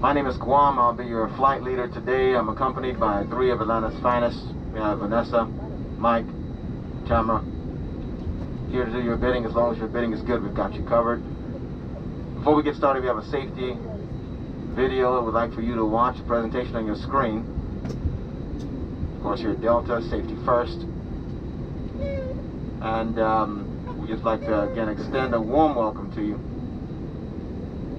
My name is Guam. I'll be your flight leader today. I'm accompanied by three of Atlanta's finest. We have Vanessa, Mike, Tamara. Here to do your bidding. As long as your bidding is good, we've got you covered. Before we get started, we have a safety video that we'd like for you to watch, a presentation on your screen. Of course, here at Delta, safety first. And we'd just like to, again, extend a warm welcome to you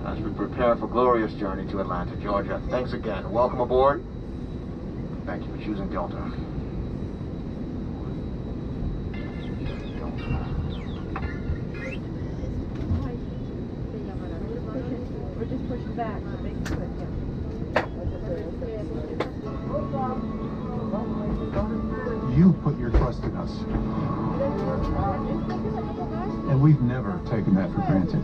as we prepare for a glorious journey to Atlanta, Georgia. Thanks again. Welcome aboard. Thank you for choosing Delta. We're just pushing back to make it quick, You put your trust in us. And we've never taken that for granted.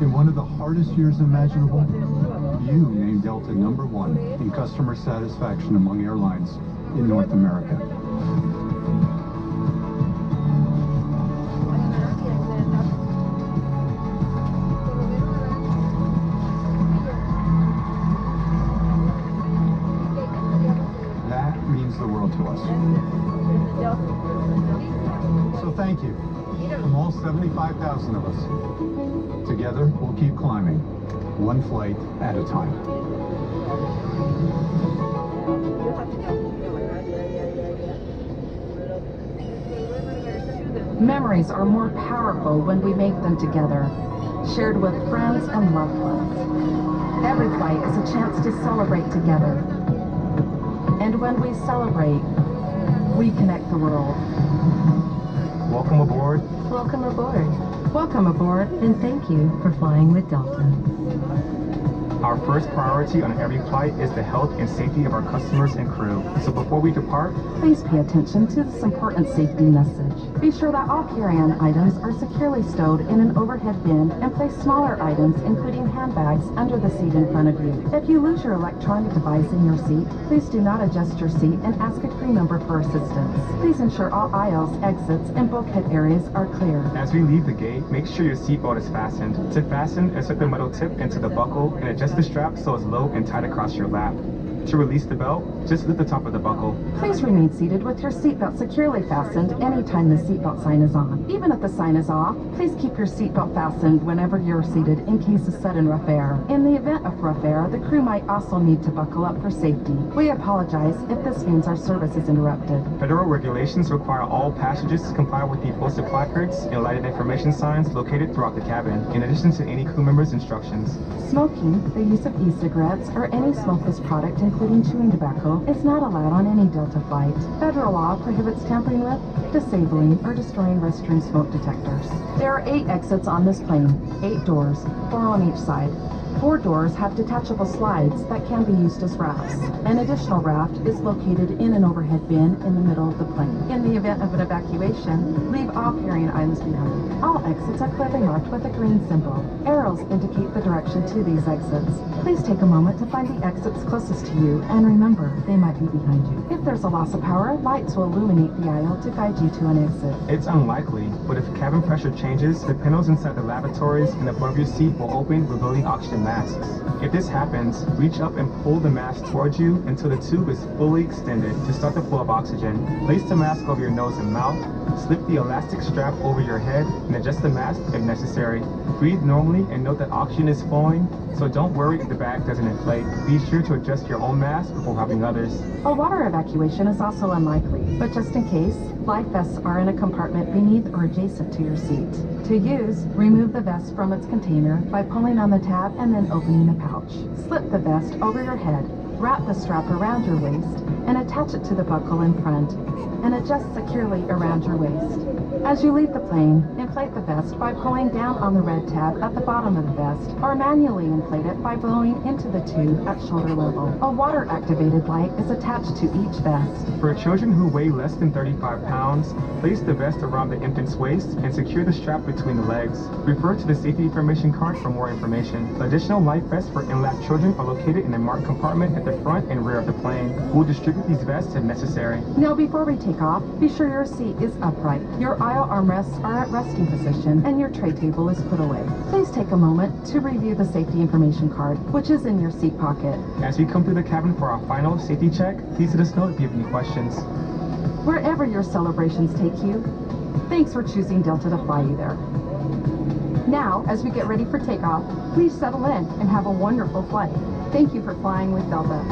In one of the hardest years imaginable, you named Delta #1 in customer satisfaction among airlines in North America. That means the world to us. So thank you from all 75,000 of us. Together, we'll keep climbing, one flight at a time. Memories are more powerful when we make them together, shared with friends and loved ones. Every flight is a chance to celebrate together. And when we celebrate, we connect the world. Welcome aboard. Welcome aboard. Welcome aboard, and thank you for flying with Delta. Our first priority on every flight is the health and safety of our customers and crew. So before we depart, Please pay attention to this important safety message. Be sure that all carry-on items are securely stowed in an overhead bin and place smaller items, including handbags, under the seat in front of you. If you lose your electronic device in your seat, please do not adjust your seat and ask a crew member for assistance. Please ensure all aisles, exits, and bulkhead areas are clear. as we leave the gate, make sure your seatbelt is fastened. To fasten, insert the metal tip into the buckle and adjust the strap so it's low and tight across your lap. To release the belt, just lift the top of the buckle. Please remain seated with your seatbelt securely fastened anytime the seatbelt sign is on. Even if the sign is off, please keep your seatbelt fastened whenever you're seated in case of sudden rough air. In the event of rough air, the crew might also need to buckle up for safety. We apologize if this means our service is interrupted. Federal regulations require all passengers to comply with the posted placards and lighted information signs located throughout the cabin, in addition to any crew member's instructions. Smoking, the use of e-cigarettes, or any smokeless product including chewing tobacco, is not allowed on any Delta flight. Federal law prohibits tampering with, disabling, or destroying restroom smoke detectors. There are 8 exits on this plane, 8 doors, 4 on each side. 4 doors have detachable slides that can be used as rafts. An additional raft is located in an overhead bin in the middle of the plane. In the event of an evacuation, leave all carrying items behind. All exits are clearly marked with a green symbol. Arrows indicate the direction to these exits. Please take a moment to find the exits closest to you, and remember, they might be behind you. If there's a loss of power, lights will illuminate the aisle to guide you to an exit. It's unlikely, but if cabin pressure changes, the panels inside the lavatories and above your seat will open, revealing oxygen masks. If this happens, reach up and pull the mask towards you until the tube is fully extended to start the flow of oxygen. Place the mask over your nose and mouth, slip the elastic strap over your head, and adjust the mask if necessary. Breathe normally and note that oxygen is flowing, so don't worry if the bag doesn't inflate. Be sure to adjust your own mask before helping others. A water evacuation is also unlikely, but just in case, life vests are in a compartment beneath or adjacent to your seat. To use, remove the vest from its container by pulling on the tab and then opening the pouch. Slip the vest over your head, wrap the strap around your waist, and attach it to the buckle in front, and adjust securely around your waist. As you leave the plane, inflate the vest by pulling down on the red tab at the bottom of the vest, or manually inflate it by blowing into the tube at shoulder level. A water-activated light is attached to each vest. For children who weigh less than 35 pounds, place the vest around the infant's waist and secure the strap between the legs. Refer to the safety information card for more information. Additional life vests for in-lap children are located in a marked compartment at the front and rear of the plane. We'll distribute these vests if necessary. Now before we take off, be sure your seat is upright. Your aisle armrests are at resting position and your tray table is put away. Please take a moment to review the safety information card, which is in your seat pocket. As we come through the cabin for our final safety check, please let us know if you have any questions. Wherever your celebrations take you, thanks for choosing Delta to fly you there. Now, as we get ready for takeoff, please settle in and have a wonderful flight. Thank you for flying with Delta.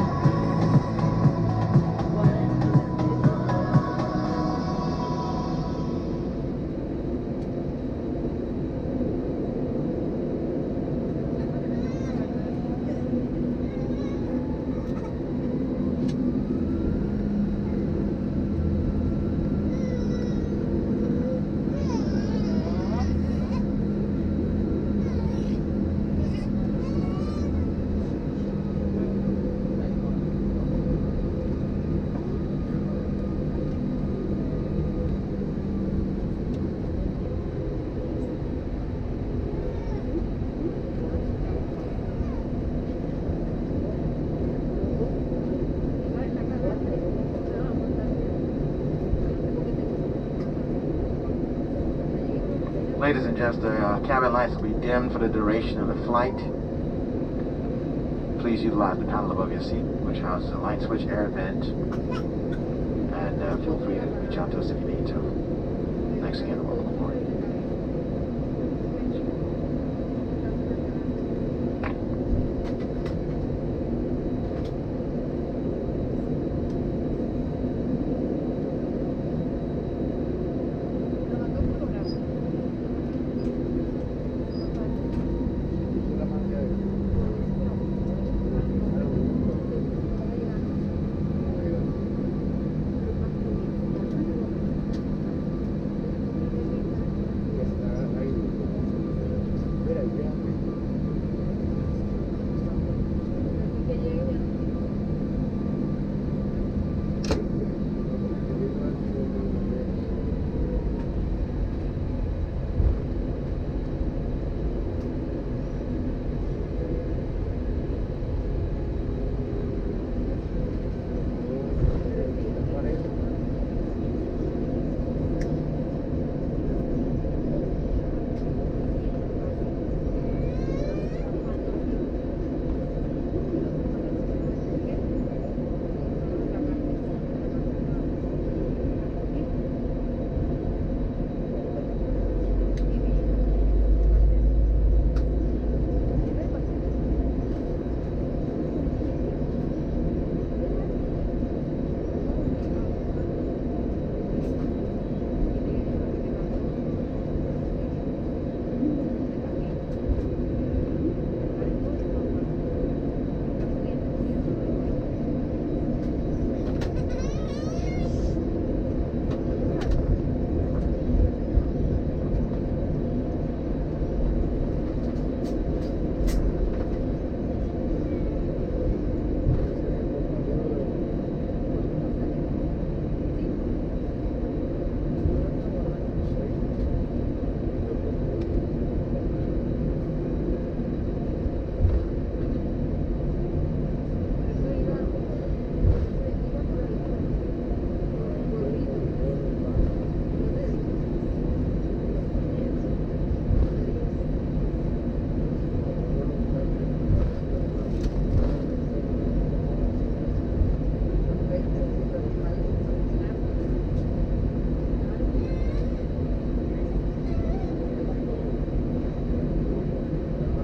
Ladies and gents, the cabin lights will be dimmed for the duration of the flight. Please utilize the panel above your seat, which houses a light switch, air vent, and feel free to reach out to us if you need to. Thanks again, and welcome aboard.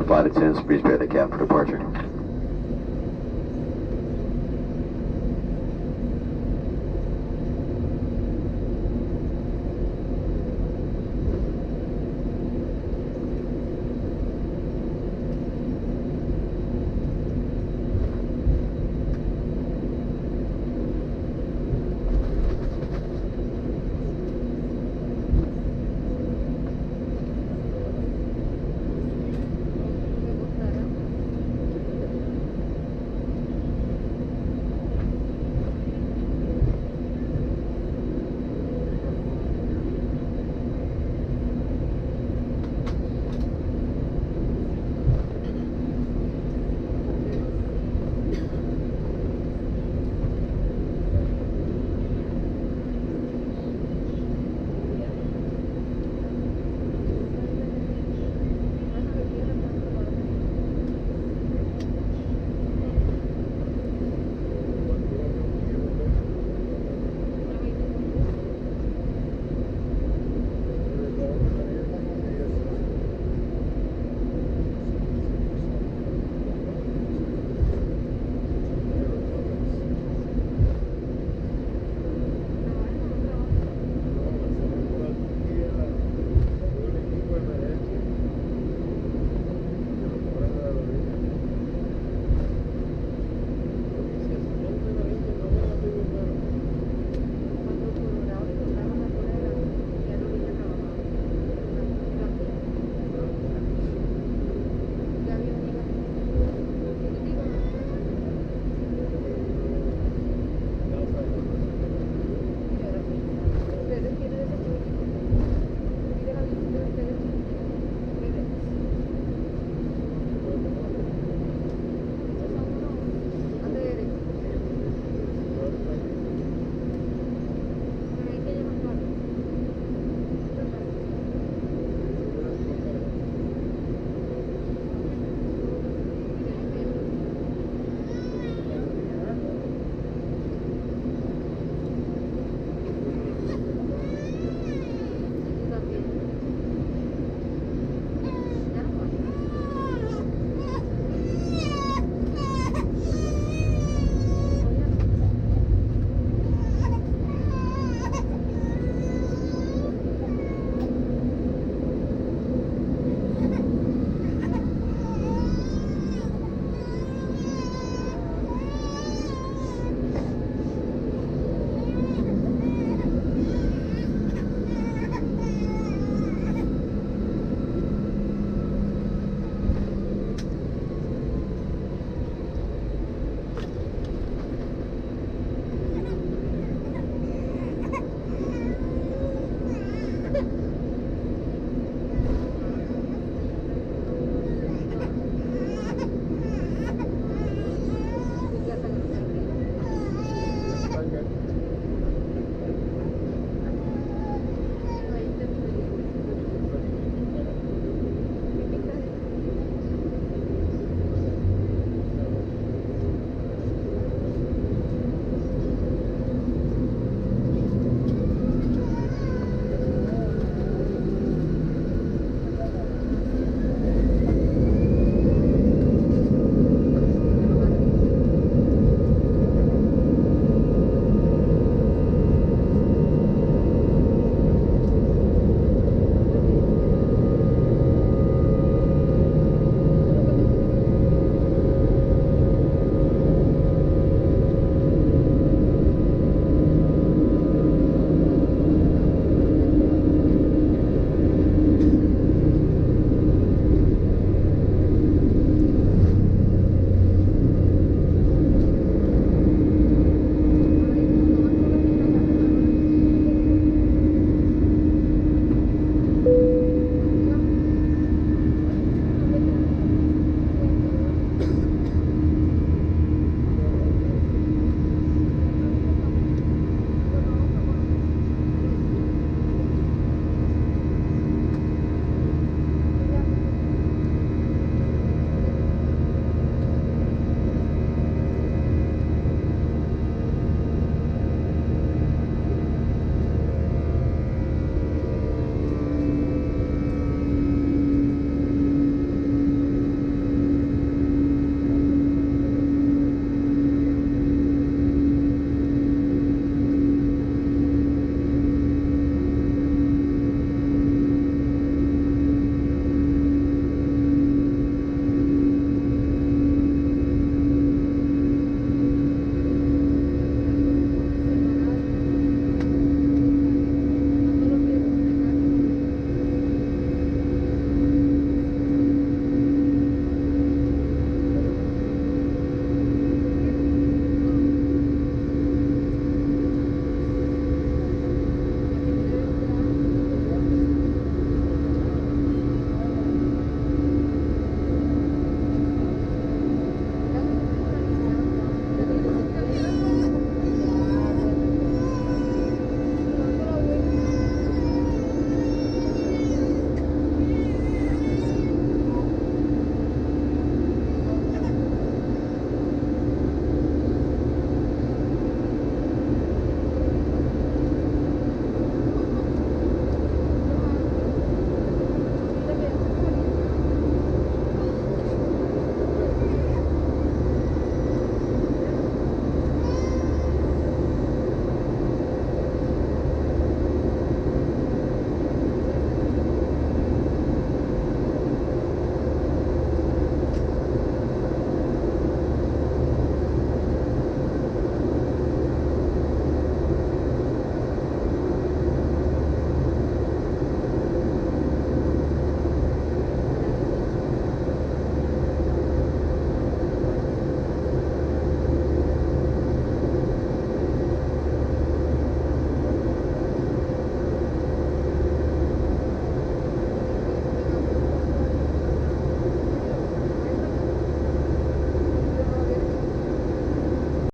Flight attendants, please prepare the cabin for departure.